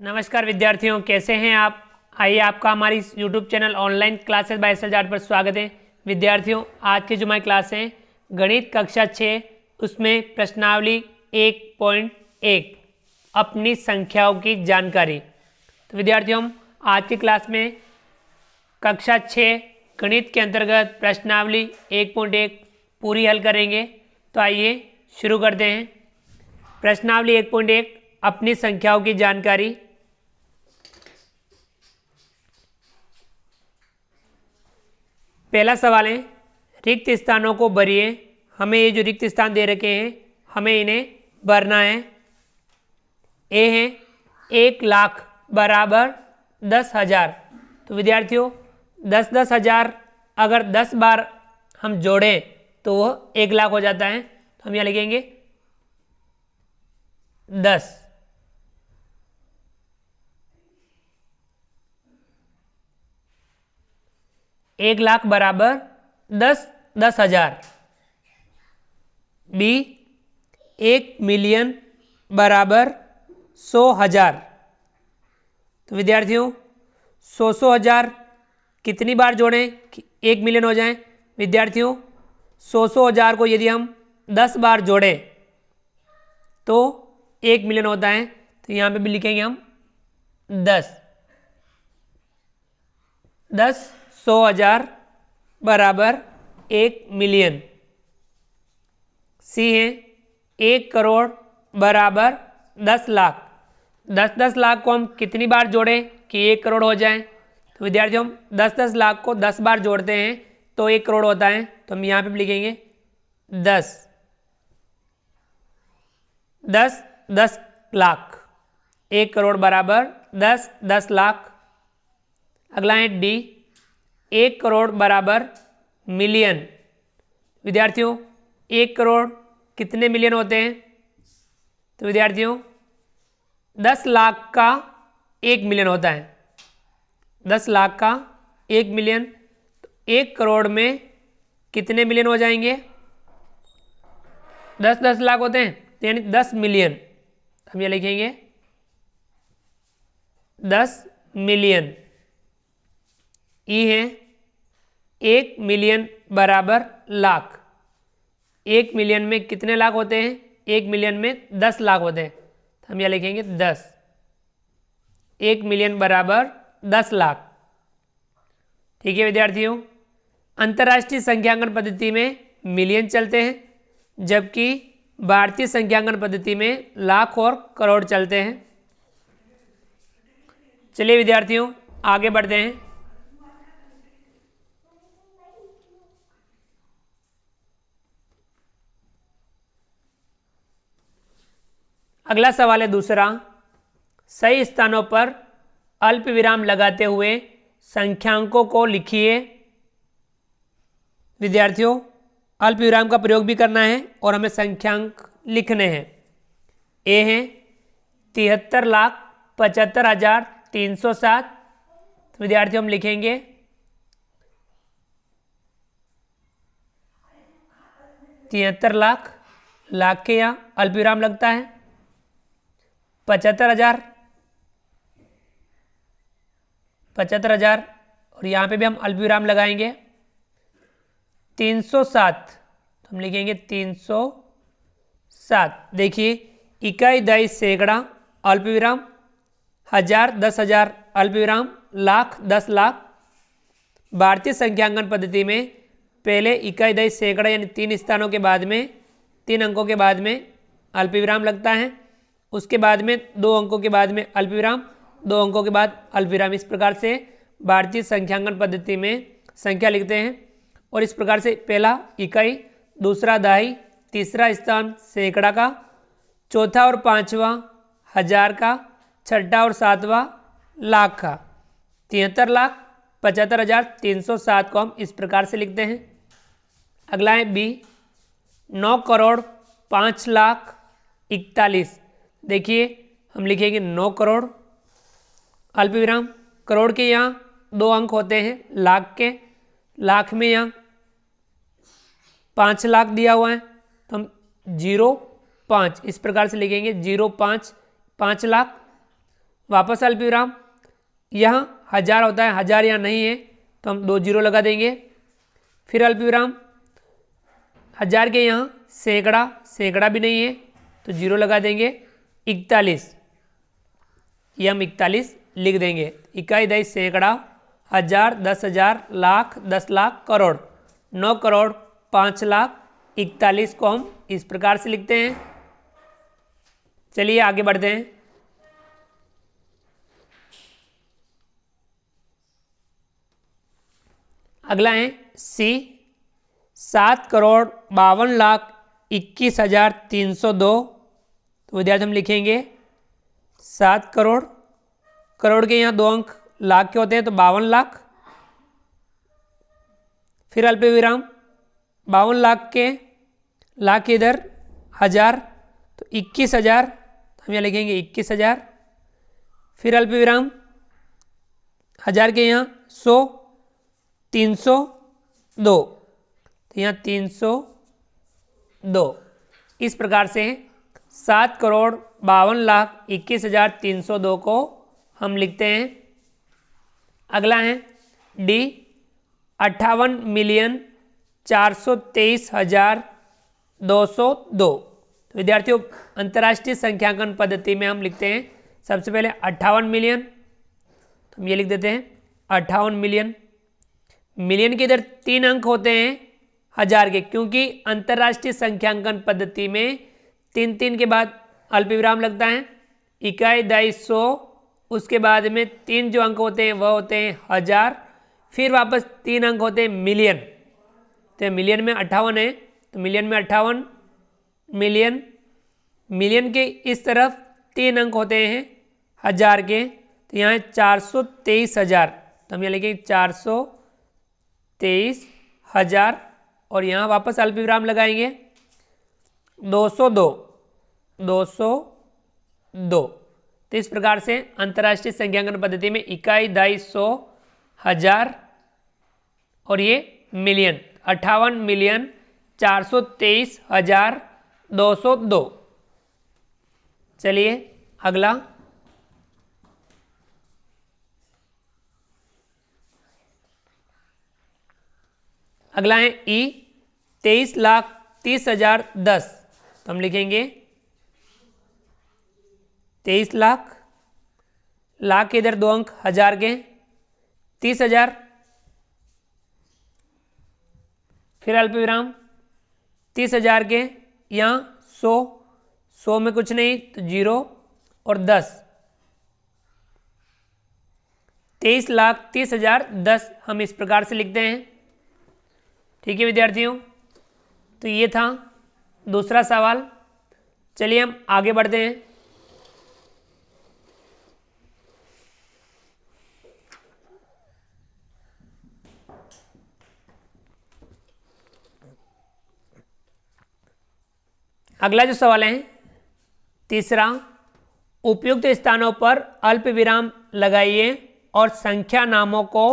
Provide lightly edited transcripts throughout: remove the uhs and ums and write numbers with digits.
नमस्कार विद्यार्थियों, कैसे हैं आप। आइए आपका हमारी YouTube channel online classes by S L Jat पर स्वागत है। विद्यार्थियों, आज की जो हमारी क्लास है गणित कक्षा 6 उसमें प्रश्नावली 1.1 अपनी संख्याओं की जानकारी। तो विद्यार्थियों, हम आज की क्लास में कक्षा 6 गणित के अंतर्गत प्रश्नावली 1.1 पूरी हल करेंगे। तो आइए शुरू करते हैं। प्रश्नावली 1.1 अपनी संख्याओं की जानकारी। पहला सवाल है, रिक्त स्थानों को भरिए। हमें ये जो रिक्त स्थान दे रखे हैं हमें इन्हें भरना है। ए है 1,00,000 बराबर 10,000। तो विद्यार्थियों 10,000 अगर 10 बार हम जोड़ें तो वह 1,00,000 हो जाता है। तो हम यहाँ लिखेंगे 10। एक लाख बराबर 10,000। बी 1,000,000 बराबर 100,000। तो विद्यार्थियों 100,000 कितनी बार जोड़ें कि 1,000,000 हो जाएं। विद्यार्थियों 100,000 को यदि हम 10 बार जोड़ें तो 1,000,000 होता है। तो यहाँ पे भी लिखेंगे हम 10 100,000 बराबर 1,000,000। सी है 1,00,00,000 बराबर 10,00,000। 10 लाख को हम कितनी बार जोड़ें कि 1,00,00,000 हो जाए। तो विद्यार्थियों हम 10 लाख को 10 बार जोड़ते हैं तो 1,00,00,000 होता है। तो हम यहाँ पे लिखेंगे 10 10,00,000। 1,00,00,000 बराबर 10,00,000। अगला है डी 1,00,00,000 बराबर मिलियन। विद्यार्थियों 1,00,00,000 कितने मिलियन होते हैं। तो विद्यार्थियों 10 लाख का 1,000,000 होता है। 10 लाख का 1,000,000। तो 1,00,00,000 में कितने मिलियन हो जाएंगे। 10 लाख होते हैं तो यानी 10 मिलियन। हम ये लिखेंगे 10 मिलियन। ई है 1,000,000 बराबर लाख। 1,000,000 में कितने लाख होते हैं। 1,000,000 में 10 लाख होते हैं। तो हम यह लिखेंगे 10। 1,000,000 बराबर 10 लाख। ठीक है विद्यार्थियों, अंतर्राष्ट्रीय संख्यांकन पद्धति में मिलियन चलते हैं जबकि भारतीय संख्यांकन पद्धति में लाख और करोड़ चलते हैं। चलिए विद्यार्थियों आगे बढ़ते हैं। अगला सवाल है दूसरा, सही स्थानों पर अल्प विराम लगाते हुए संख्यांकों को लिखिए। विद्यार्थियों अल्प विराम का प्रयोग भी करना है और हमें संख्यांक लिखने हैं। ए है 73,75,307। तो विद्यार्थियों हम लिखेंगे 73 लाख। लाख के यहाँ अल्प विराम लगता है। 75,000 और यहाँ पे भी हम अल्प विराम लगाएंगे। 307 तो हम लिखेंगे 307। देखिए इकाई, दहाई, सैकड़ा अल्प विराम, 1,000 10,000 अल्प विराम, लाख 10 लाख। भारतीय संख्यांकन पद्धति में पहले इकाई, दहाई, सैकड़ा यानी 3 स्थानों के बाद में 3 अंकों के बाद में अल्प विराम लगता है। उसके बाद में 2 अंकों के बाद में अल्प विराम, 2 अंकों के बाद अल्प विराम। इस प्रकार से भारतीय संख्यांकन पद्धति में संख्या लिखते हैं। और इस प्रकार से पहला इकाई, दूसरा दहाई, तीसरा स्थान सैकड़ा का, चौथा और पांचवा 1,000 का, छठा और सातवां लाख का। 73,75,307 को हम इस प्रकार से लिखते हैं। अगला है बी 9,05,41,। देखिए हम लिखेंगे 9 करोड़ अल्प विराम। करोड़ के यहाँ 2 अंक होते हैं लाख के। लाख में यहाँ 5 लाख दिया हुआ है तो हम 0,5 इस प्रकार से लिखेंगे 0,5 5 लाख। वापस अल्प विराम, यहाँ 1000 होता है, 1000 यहाँ नहीं है तो हम 2 जीरो लगा देंगे। फिर अल्प विराम, 1000 के यहाँ सैकड़ा, सैकड़ा भी नहीं है तो जीरो लगा देंगे। 41, ये हम 41 लिख देंगे। इकाई दई सैकड़ा, 1000, 10,000, लाख, 10 लाख, करोड़, 9 करोड़ 5 लाख 41 को हम इस प्रकार से लिखते हैं। चलिए आगे बढ़ते हैं। अगला है सी, 7 करोड़ 52 लाख 21,302। तो विद्यार्थी हम लिखेंगे 7 करोड़, करोड़ के यहाँ 2 अंक लाख के होते हैं तो 52 लाख। फिर अल्प विराम, 52 लाख के लाख इधर 1000 तो 21,000, हम यहाँ लिखेंगे 21,000। फिर अल्प विराम, 1000 के यहाँ 100, 302 तो यहाँ 302। इस प्रकार से 7 करोड़ 52 लाख 21,302 को हम लिखते हैं। अगला है डी, 58,423,202। तो विद्यार्थियों अंतर्राष्ट्रीय संख्यांकन पद्धति में हम लिखते हैं सबसे पहले 58 मिलियन, तो हम ये लिख देते हैं 58 मिलियन। मिलियन के इधर 3 अंक होते हैं 1000 के, क्योंकि अंतर्राष्ट्रीय संख्यांकन पद्धति में 3 के बाद अल्प विराम लगता है। इकाई दई 100, उसके बाद में 3 जो अंक होते हैं वह होते हैं 1000, फिर वापस 3 अंक होते हैं मिलियन। तो मिलियन में 58 है तो मिलियन में 58 मिलियन। मिलियन के इस तरफ 3 अंक होते हैं 1000 के, तो यहाँ 423,000, तो हम यहाँ लिखेंगे 423,000 और यहाँ वापस अल्प विराम लगाएंगे 202, 202। तो इस प्रकार से अंतर्राष्ट्रीय संख्यांकन पद्धति में इकाई दई 100, 1000 और ये मिलियन, 58 मिलियन 423,202। चलिए अगला, अगला है ई, 23,30,010। तो हम लिखेंगे 23 लाख, लाख के इधर 2 अंक 1000 के, 30,000, फिर अल्प विराम 30,000 के यहाँ 100, 100 में कुछ नहीं तो 0 और 10, 23,30,010 हम इस प्रकार से लिखते हैं। ठीक है विद्यार्थियों, तो ये था दूसरा सवाल। चलिए हम आगे बढ़ते हैं। अगला जो सवाल है तीसरा, उपयुक्त स्थानों पर अल्प विराम लगाइए और संख्या नामों को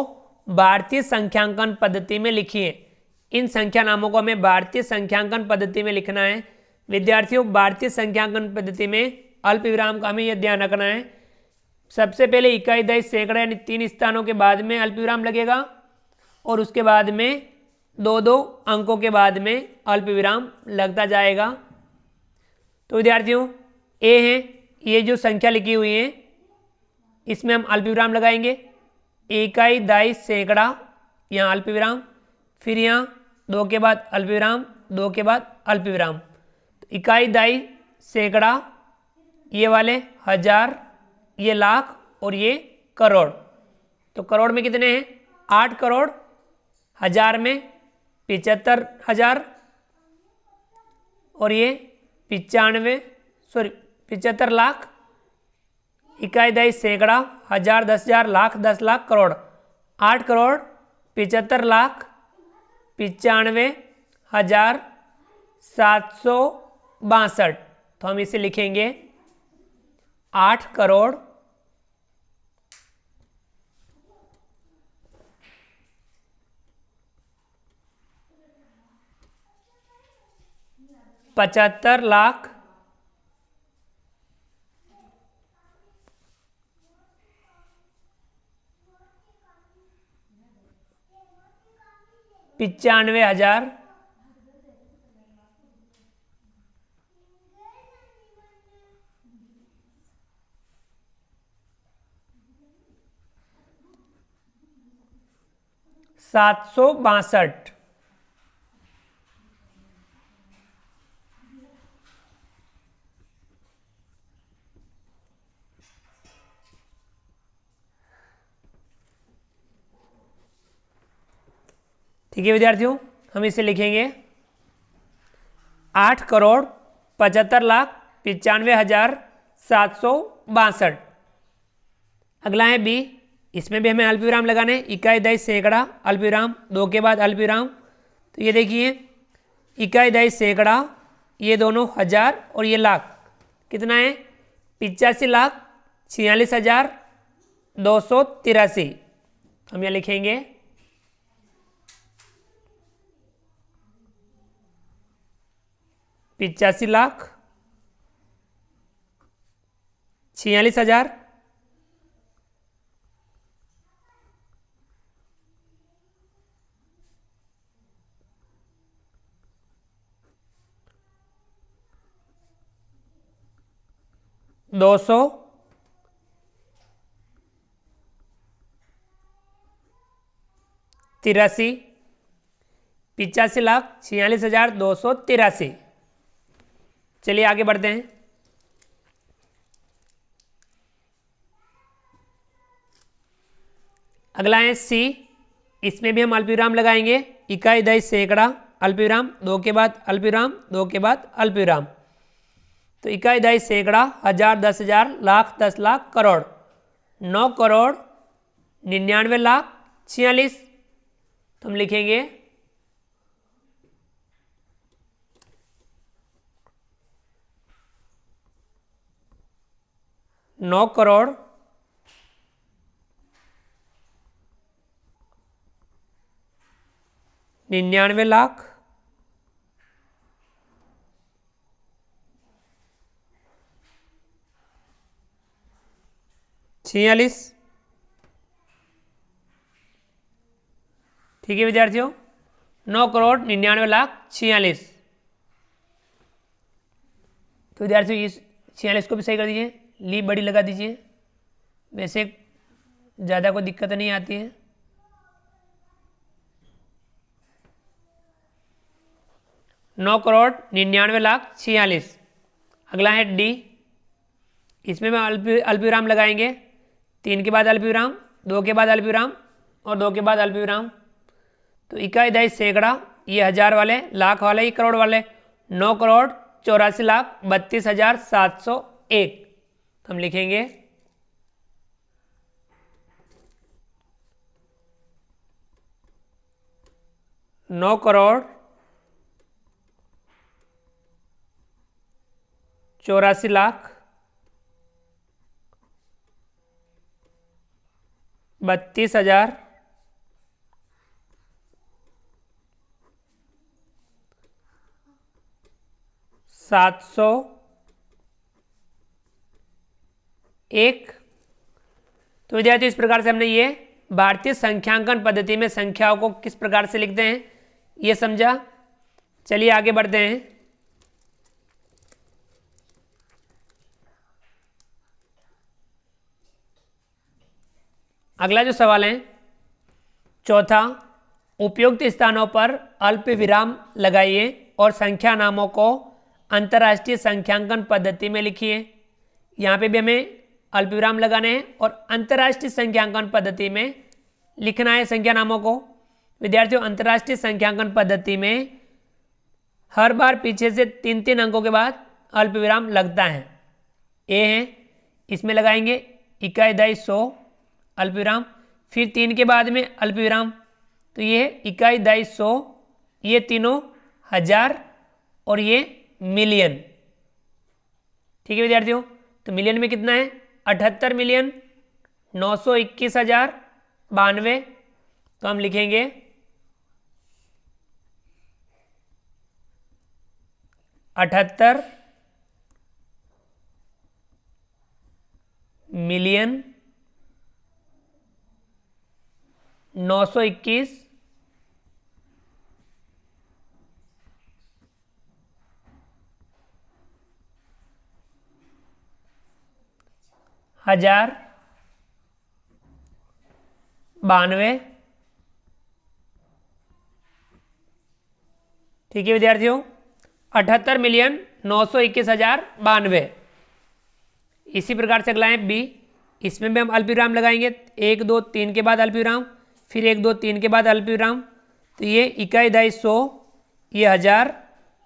भारतीय संख्यांकन पद्धति में लिखिए। इन संख्या नामों को हमें भारतीय संख्यांकन पद्धति में लिखना है। विद्यार्थियों भारतीय संख्यांकन पद्धति में अल्प विराम का हमें यह ध्यान रखना है, सबसे पहले इकाई दई सैकड़ा यानी 3 स्थानों के बाद में अल्प विराम लगेगा और उसके बाद में 2-2 अंकों के बाद में अल्प विराम लगता जाएगा। तो विद्यार्थियों ए है, ये जो संख्या लिखी हुई है इसमें हम अल्प विराम लगाएंगे। इकाई दई सैकड़ा, यहाँ अल्प विराम, फिर यहाँ 2 के बाद अल्प विराम, 2 के बाद अल्प विराम। तो इकाई दई सैकड़ा, ये वाले 1000, ये लाख और ये करोड़। तो करोड़ में कितने हैं 8 करोड़, 1000 में 75,000 और ये 75 लाख। इकाई दई सैकड़ा, 1000, 10,000, लाख, 10 लाख, करोड़, 8 करोड़ 75 लाख 95,762। तो हम इसे लिखेंगे 8 करोड़ 75 लाख 95,000 762। ठीक है विद्यार्थियों, हम इसे लिखेंगे 8,75,95,762। अगला है बी, इसमें भी हमें अल्पविराम लगाने हैं। इकाई दशमलव सैकड़ा अल्पविराम, 2 के बाद अल्पविराम। तो ये देखिए इकाई दशमलव सैकड़ा, ये दोनों हजार और ये लाख, कितना है 85,46,283। हम यहाँ लिखेंगे 85,46,000 283, 85,46,283। चलिए आगे बढ़ते हैं। अगला है सी, इसमें भी हम अल्पविराम लगाएंगे। इकाई दशमलव सैकड़ा अल्पविराम, 2 के बाद अल्पविराम, 2 के बाद अल्पविराम। तो इकाई दशमलव सैकड़ा, हजार, 10,000, लाख, 10 लाख, करोड़, 9,99,46,। तो हम लिखेंगे 9,99,00,000 46। ठीक है विद्यार्थियों, 9,99,46,000। तो विद्यार्थियों इस 46 को भी सही कर दीजिए, ली बड़ी लगा दीजिए, वैसे ज़्यादा कोई दिक्कत नहीं आती है। 9,99,46,000। अगला है डी, इसमें हम अल्पविराम लगाएंगे। 3 के बाद अल्पविराम, 2 के बाद अल्पविराम और 2 के बाद अल्पविराम। तो इकाई दशमलव सैकड़ा, ये हजार वाले, लाख वाले, ये करोड़ वाले, 9,84,32,701। तो हम लिखेंगे 9,84,32,701। तो विद्यार्थियों इस प्रकार से हमने ये भारतीय संख्यांकन पद्धति में संख्याओं को किस प्रकार से लिखते हैं ये समझा। चलिए आगे बढ़ते हैं। अगला जो सवाल है चौथा, उपयुक्त स्थानों पर अल्प विराम लगाइए और संख्या नामों को अंतर्राष्ट्रीय संख्यांकन पद्धति में लिखिए। यहाँ पे भी हमें अल्पविराम लगाने हैं और अंतर्राष्ट्रीय संख्यांकन पद्धति में लिखना है संख्या नामों को। विद्यार्थियों अंतर्राष्ट्रीय संख्यांकन पद्धति में हर बार पीछे से 3-3 अंकों के बाद अल्पविराम लगता है। ए है, इसमें लगाएंगे इकाई दशमलव 100 अल्पविराम, फिर 3 के बाद में अल्पविराम। तो ये इकाई दशमलव 100, ये तीनों हजार और ये मिलियन। ठीक है विद्यार्थियों, तो मिलियन में कितना है 78,921,092। तो हम लिखेंगे 78,921,092 92। ठीक है विद्यार्थियों, 78,921,092। इसी प्रकार से अगला है बी, इसमें भी हम अल्पविराम लगाएंगे, 1 2 3 के बाद अल्पविराम, फिर 1 2 3 के बाद अल्पविराम। तो ये इकाई, दहाई, 100, ये 1000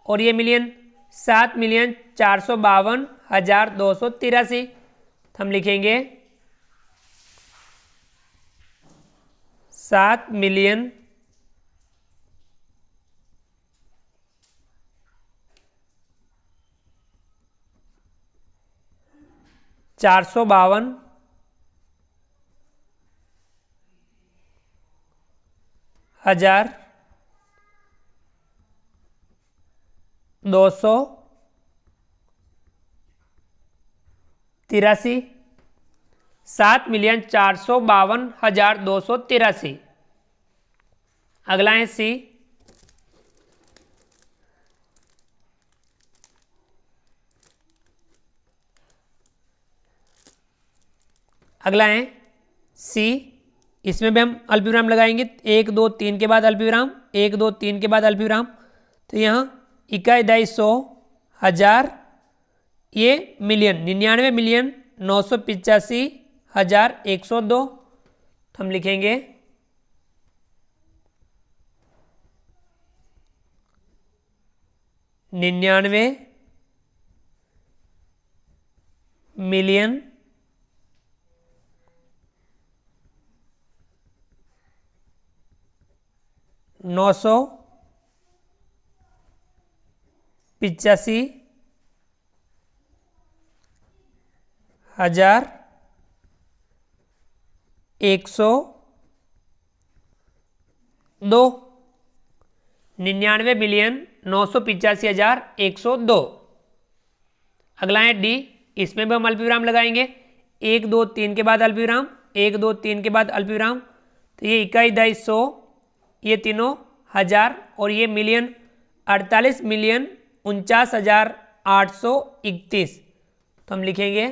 और ये मिलियन, 7,452,283। हम लिखेंगे 7,452,283। 7,452,283। अगला है सी, अगला है सी, इसमें भी हम अल्पविराम लगाएंगे, 1 2 3 के बाद अल्पविराम, 1 2 3 के बाद अल्पविराम। तो यहाँ इकाई, दहाई, 100, 1000, ये मिलियन, 99,985,102। तो हम लिखेंगे 99,985,102। 99,985,102। अगला है डी, इसमें भी हम अल्पविराम लगाएंगे, 1 2 3 के बाद अल्पविराम, 1 2 3 के बाद अल्पविराम। तो ये इकाई, दहाई, 100, ये तीनों 1000 और ये मिलियन, 48,49,831। तो हम लिखेंगे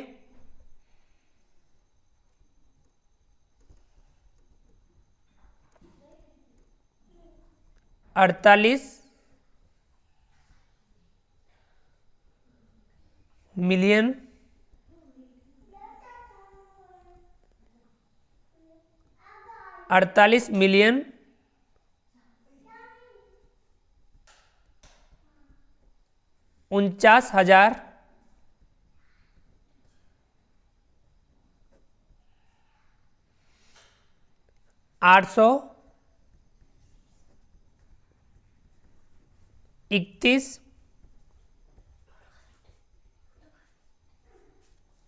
48,49,831।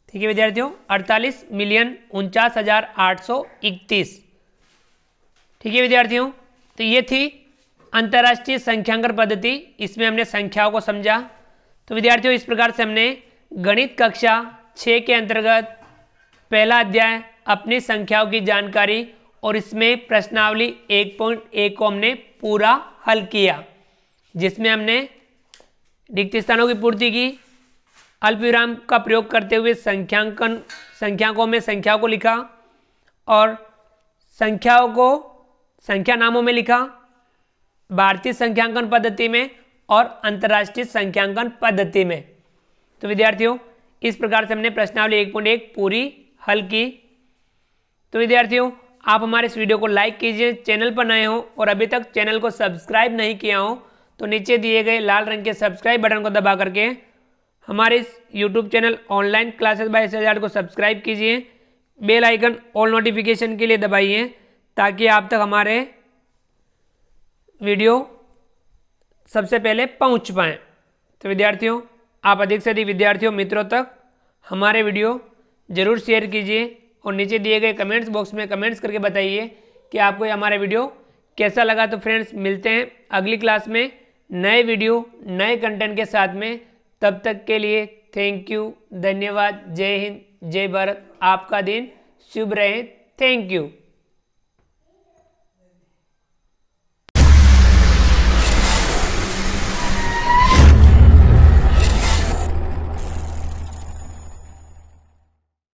ठीक है विद्यार्थियों, 48,49,831। ठीक है विद्यार्थियों, तो ये थी अंतर्राष्ट्रीय संख्यांकन पद्धति, इसमें हमने संख्याओं को समझा। तो विद्यार्थियों, इस प्रकार से हमने गणित कक्षा 6 के अंतर्गत पहला अध्याय अपनी संख्याओं की जानकारी और इसमें प्रश्नावली 1.1 को हमने पूरा हल किया, जिसमें हमने रिक्त स्थानों की पूर्ति की, अल्पविराम का प्रयोग करते हुए संख्याकों में संख्याओं को लिखा और संख्याओं को संख्या नामों में लिखा, भारतीय संख्यांकन पद्धति में और अंतर्राष्ट्रीय संख्यांकन पद्धति में। तो विद्यार्थियों, इस प्रकार से हमने प्रश्नावली 1.1 पूरी हल की। तो विद्यार्थियों, आप हमारे इस वीडियो को लाइक कीजिए, चैनल पर नए हो और अभी तक चैनल को सब्सक्राइब नहीं किया हो तो नीचे दिए गए लाल रंग के सब्सक्राइब बटन को दबा करके हमारे इस YouTube channel online classes bye SHR को सब्सक्राइब कीजिए, बेल आइकन ऑल नोटिफिकेशन के लिए दबाइए ताकि आप तक हमारे वीडियो सबसे पहले पहुंच पाएँ। तो विद्यार्थियों, आप अधिक से अधिक विद्यार्थियों मित्रों तक हमारे वीडियो ज़रूर शेयर कीजिए और नीचे दिए गए कमेंट्स बॉक्स में कमेंट्स करके बताइए कि आपको ये हमारा वीडियो कैसा लगा। तो फ्रेंड्स, मिलते हैं अगली क्लास में नए वीडियो नए कंटेंट के साथ में। तब तक के लिए थैंक यू, धन्यवाद, जय हिंद, जय भारत। आपका दिन शुभ रहे। Thank you.